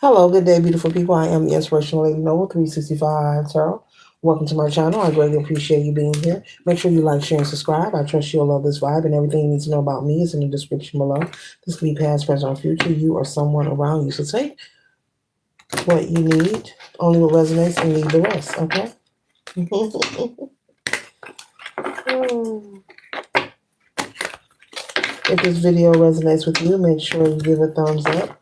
Hello, good day, beautiful people. I am the Inspirational Lady Noble 365 Tarot. Welcome to my channel. I greatly appreciate you being here. Make sure you like, share, and subscribe. I trust you'll love this vibe, and everything you need to know about me is in the description below. This can be past, present, or future. You or someone around you. So take what you need, only what resonates, and leave the rest, okay? If this video resonates with you, make sure you give it a thumbs up.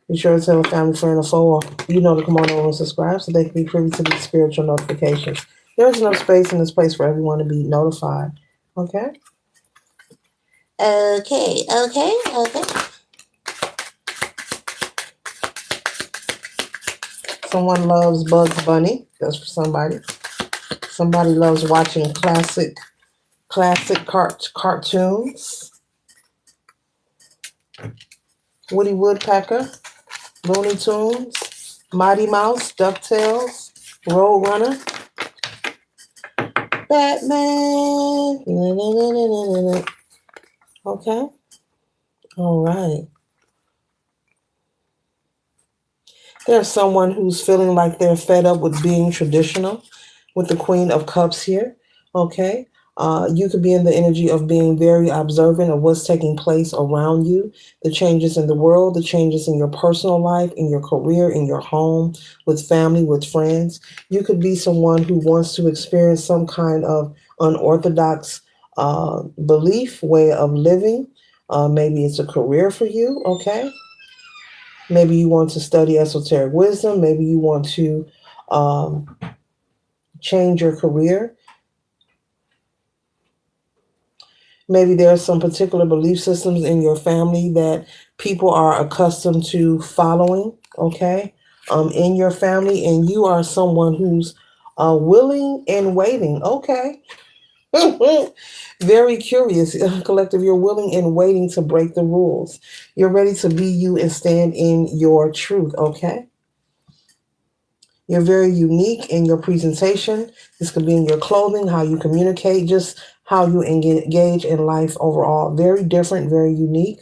Be sure to tell a family, friend, or foe, to come on over and subscribe so they can be privy to these spiritual notifications. There's enough space in this place for everyone to be notified. Okay? Okay. Someone loves Bugs Bunny. That's for somebody. Somebody loves watching classic cartoons. Woody Woodpecker, Looney Tunes, Mighty Mouse, DuckTales, Roadrunner, Batman. Okay. All right. There's someone who's feeling like they're fed up with being traditional with the Queen of Cups here. Okay. You could be in the energy of being very observant of what's taking place around you, the changes in the world, the changes in your personal life, in your career, in your home, with family, with friends. You could be someone who wants to experience some kind of unorthodox belief, way of living. Maybe it's a career for you, okay? Maybe you want to study esoteric wisdom. Maybe you want to um, change your career. Maybe there are some particular belief systems in your family that people are accustomed to following, okay, in your family, and you are someone who's willing and waiting, okay. Very curious, collective. You're willing and waiting to break the rules. You're ready to be you and stand in your truth, okay? You're very unique in your presentation. This could be in your clothing, how you communicate, just how you engage in life overall. Very different, very unique.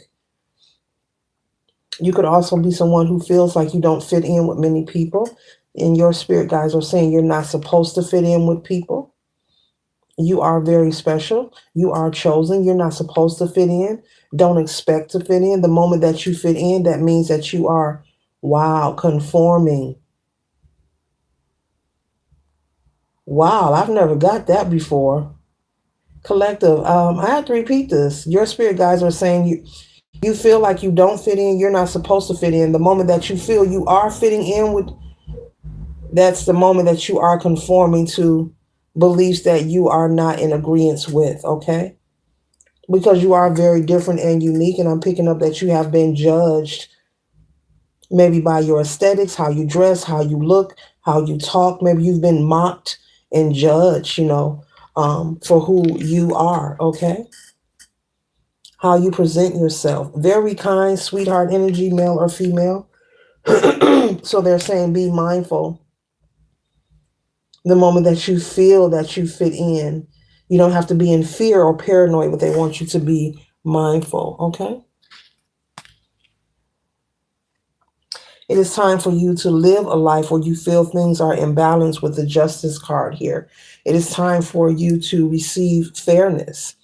You could also be someone who feels like you don't fit in with many people. And your spirit guides are saying you're not supposed to fit in with people. You are very special. You are chosen. You're not supposed to fit in. Don't expect to fit in. The moment that you fit in, that means that you are, wow, conforming. Wow, I've never got that before. Collective, I have to repeat this. Your spirit guides are saying you feel like you don't fit in, you're not supposed to fit in. The moment that you feel you are fitting in with, that's the moment that you are conforming to beliefs that you are not in agreement with, okay? Because you are very different and unique, and I'm picking up that you have been judged maybe by your aesthetics, how you dress, how you look, how you talk. Maybe you've been mocked and judged, for who you are, okay? How you present yourself. Very kind, sweetheart energy, male or female. So they're saying be mindful the moment that you feel that you fit in. You don't have to be in fear or paranoid, but they want you to be mindful, okay? It is time for you to live a life where you feel things are in balance with the justice card here. It is time for you to receive fairness.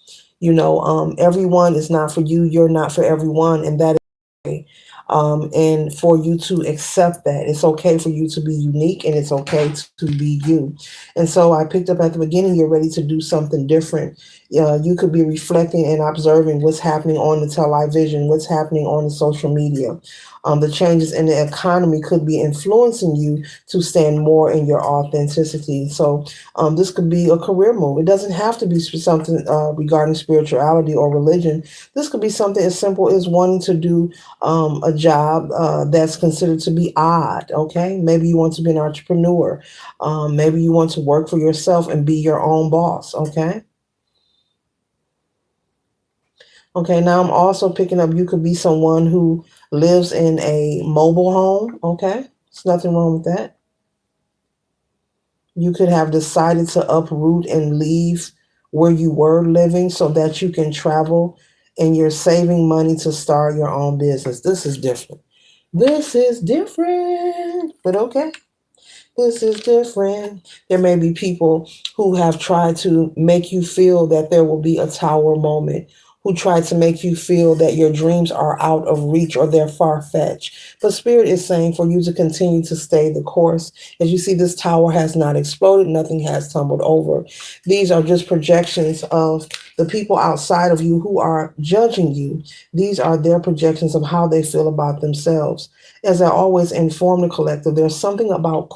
Everyone is not for you. You're not for everyone. And that is okay. And for you to accept that. It's okay for you to be unique, and it's okay to be you. And so I picked up at the beginning, you're ready to do something different. You could be reflecting and observing what's happening on the television, what's happening on the social media. The changes in the economy could be influencing you to stand more in your authenticity. So this could be a career move. It doesn't have to be something regarding spirituality or religion. This could be something as simple as wanting to do a job that's considered to be odd, okay? Maybe you want to be an entrepreneur. Maybe you want to work for yourself and be your own boss, okay? Okay, now I'm also picking up you could be someone who lives in a mobile home, okay? There's nothing wrong with that. You could have decided to uproot and leave where you were living so that you can travel, and you're saving money to start your own business. This is different. This is different, but okay. This is different. There may be people who have tried to make you feel that there will be a tower moment, who try to make you feel that your dreams are out of reach or they're far fetched. But Spirit is saying for you to continue to stay the course. As you see, this tower has not exploded, nothing has tumbled over. These are just projections of the people outside of you who are judging you. These are their projections of how they feel about themselves. As I always inform the collective, there's something about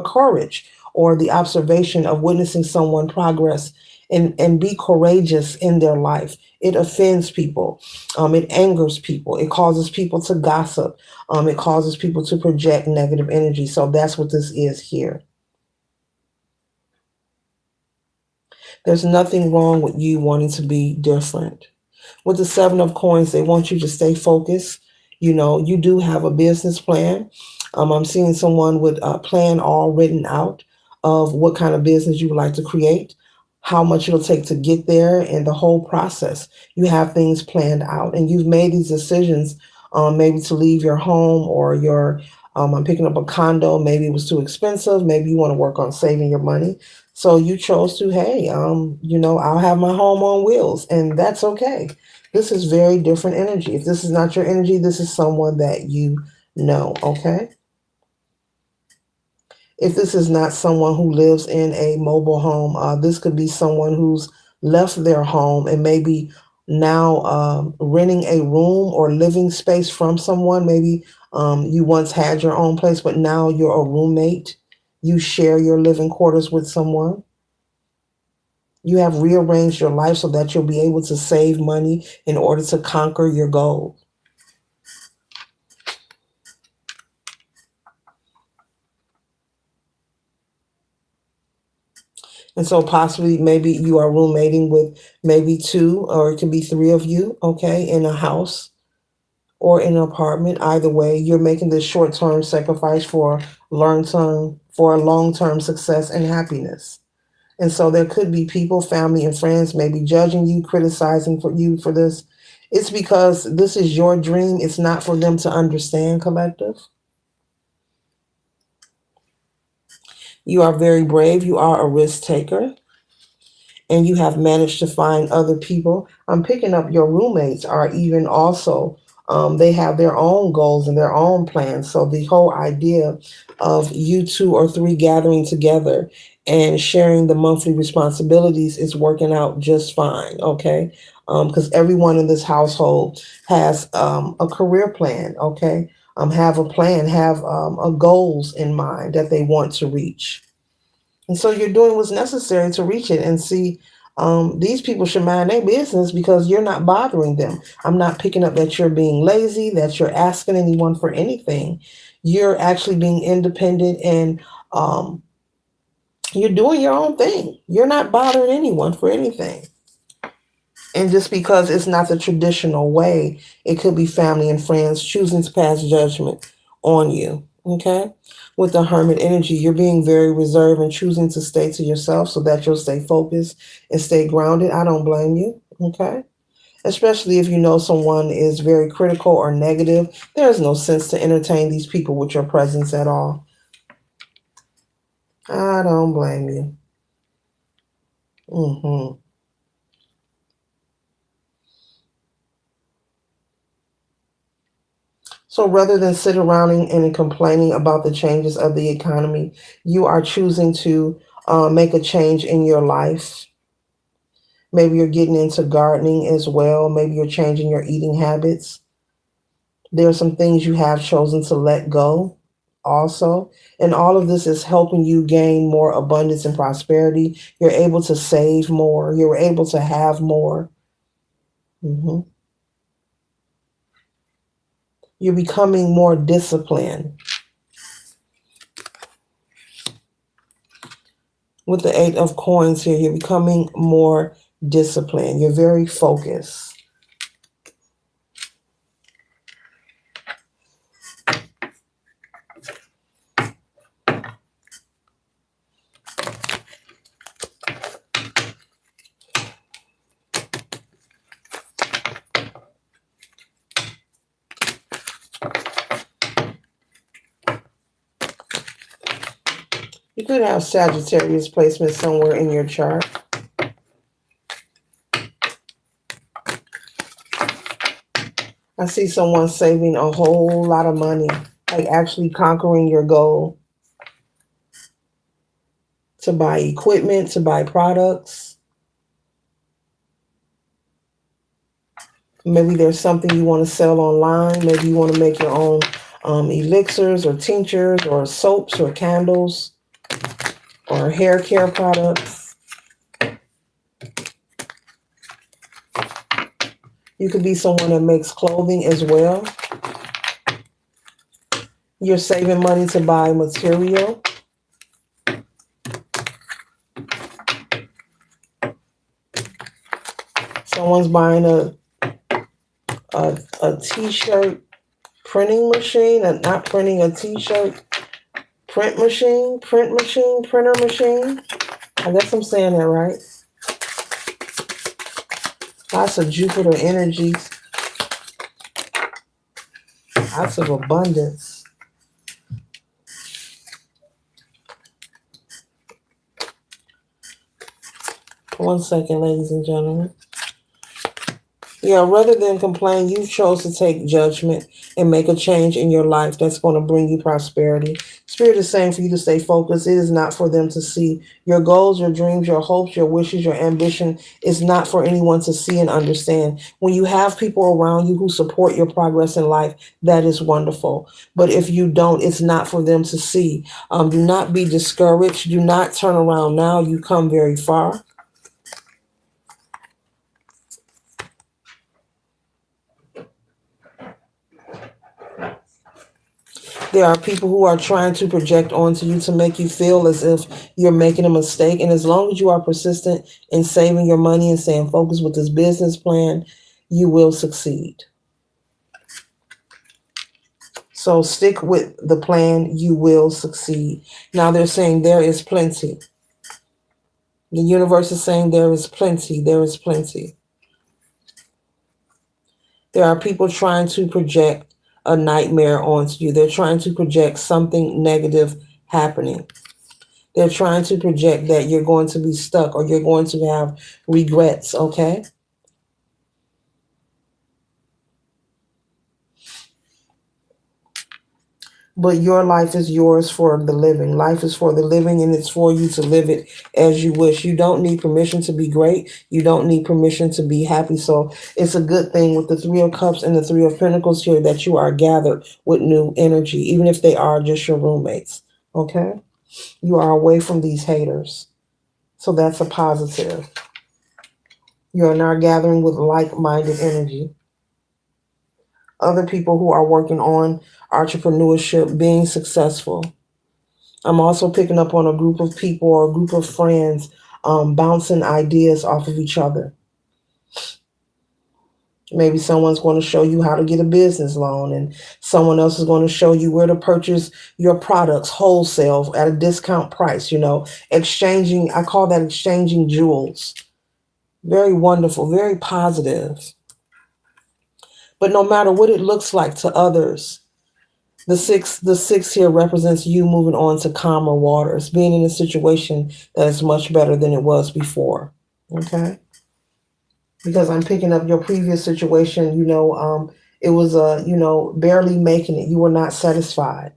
courage or the observation of witnessing someone progress and be courageous in their life. It offends people. It angers people. It causes people to gossip. It causes people to project negative energy. So that's what this is here. There's nothing wrong with you wanting to be different. With the Seven of Coins, they want you to stay focused. You know, you do have a business plan. I'm seeing someone with a plan all written out of what kind of business you would like to create, how much it'll take to get there, and the whole process. You have things planned out, and you've made these decisions, maybe to leave your home or your. I'm picking up a condo. Maybe it was too expensive. Maybe you want to work on saving your money. So you chose to, hey, I'll have my home on wheels, and that's okay. This is very different energy. If this is not your energy, this is someone that you know, okay? If this is not someone who lives in a mobile home, this could be someone who's left their home and maybe now renting a room or living space from someone. Maybe you once had your own place, but now you're a roommate. You share your living quarters with someone. You have rearranged your life so that you'll be able to save money in order to conquer your goal. And so possibly maybe you are roommating with maybe two or it could be three of you, okay, in a house or in an apartment. Either way, you're making this short-term sacrifice for long-term success and happiness. And so there could be people, family and friends maybe judging you, criticizing for you for this. It's because this is your dream. It's not for them to understand, collective. You are very brave. You are a risk taker. And you have managed to find other people. I'm picking up your roommates are even also, they have their own goals and their own plans. So the whole idea of you two or three gathering together and sharing the monthly responsibilities is working out just fine, okay? Because everyone in this household has a career plan, okay? Have a plan, have a goals in mind that they want to reach. And so you're doing what's necessary to reach it and see. These people should mind their business because you're not bothering them. I'm not picking up that you're being lazy, that you're asking anyone for anything. You're actually being independent and um, you're doing your own thing. You're not bothering anyone for anything. And just because it's not the traditional way, it could be family and friends choosing to pass judgment on you. Okay? With the hermit energy, you're being very reserved and choosing to stay to yourself so that you'll stay focused and stay grounded. I don't blame you. Okay? Especially if you know someone is very critical or negative, there's no sense to entertain these people with your presence at all. I don't blame you. hmm So rather than sit around and complaining about the changes of the economy, you are choosing to make a change in your life. Maybe you're getting into gardening as well. Maybe you're changing your eating habits. There are some things you have chosen to let go also. And all of this is helping you gain more abundance and prosperity. You're able to save more. You're able to have more. hmm You're becoming more disciplined. With the Eight of Coins here, you're becoming more disciplined. You're very focused. You could have Sagittarius placement somewhere in your chart. I see someone saving a whole lot of money, like actually conquering your goal to buy equipment, to buy products. Maybe there's something you want to sell online. Maybe you want to make your own elixirs or tinctures or soaps or candles or hair care products. You could be someone that makes clothing as well. You're saving money to buy material. Someone's buying a t-shirt printing machine, not printing a t-shirt, printer machine. I guess I'm saying that right. Lots of Jupiter energies. Lots of abundance. One second, ladies and gentlemen. Yeah, rather than complain, you chose to take judgment and make a change in your life that's going to bring you prosperity. Spirit is saying for you to stay focused. It is not for them to see. Your goals, your dreams, your hopes, your wishes, your ambition is not for anyone to see and understand. When you have people around you who support your progress in life, that is wonderful. But if you don't, it's not for them to see. Do not be discouraged. Do not turn around now. You come very far. There are people who are trying to project onto you to make you feel as if you're making a mistake. And as long as you are persistent in saving your money and staying focused with this business plan, you will succeed. So stick with the plan. You will succeed. Now they're saying there is plenty. The universe is saying there is plenty. There is plenty. There are people trying to project a nightmare onto you. They're trying to project something negative happening. They're trying to project that you're going to be stuck or you're going to have regrets, okay? But your life is yours for the living. Life is for the living, and it's for you to live it as you wish. You don't need permission to be great. You don't need permission to be happy. So it's a good thing with the Three of Cups and the Three of Pentacles here that you are gathered with new energy, even if they are just your roommates, okay? You are away from these haters. So that's a positive. You are now gathering with like-minded energy. Other people who are working on entrepreneurship, being successful. I'm also picking up on a group of people or a group of friends bouncing ideas off of each other. Maybe someone's going to show you how to get a business loan, and someone else is going to show you where to purchase your products wholesale at a discount price, exchanging. I call that exchanging jewels. Very wonderful, very positive. But no matter what it looks like to others, the six here represents you moving on to calmer waters, being in a situation that is much better than it was before. Okay? Because I'm picking up your previous situation, it was barely making it. You were not satisfied.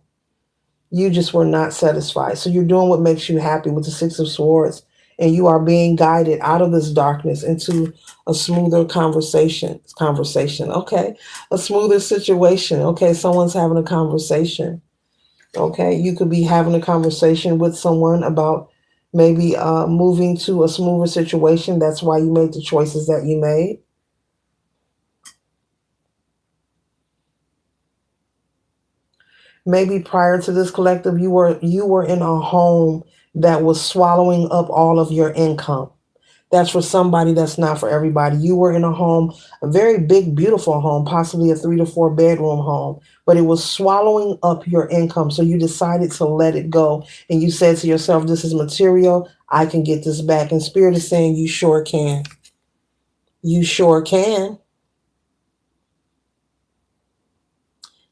You just were not satisfied. So you're doing what makes you happy with the Six of Swords, and you are being guided out of this darkness into a smoother conversation. Okay. A smoother situation. Okay. Someone's having a conversation. Okay. You could be having a conversation with someone about maybe moving to a smoother situation. That's why you made the choices that you made. Maybe prior to this collective, you were in a home that was swallowing up all of your income. That's for somebody, that's not for everybody. You were in a home, a very big, beautiful home, possibly a 3 to 4 bedroom home, but it was swallowing up your income. So you decided to let it go. And you said to yourself, this is material. I can get this back. And Spirit is saying, you sure can. You sure can.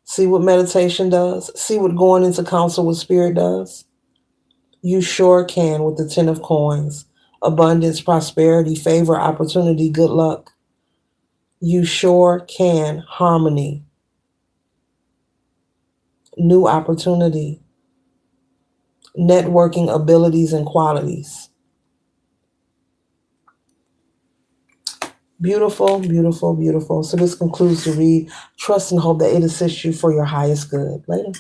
See what meditation does. See what going into counsel with Spirit does. You sure can with the Ten of Coins. Abundance, prosperity, favor, opportunity, good luck. You sure can. Harmony, new opportunity, networking abilities and qualities. Beautiful, beautiful, beautiful. So this concludes the read. Trust and hope that it assists you for your highest good. Later.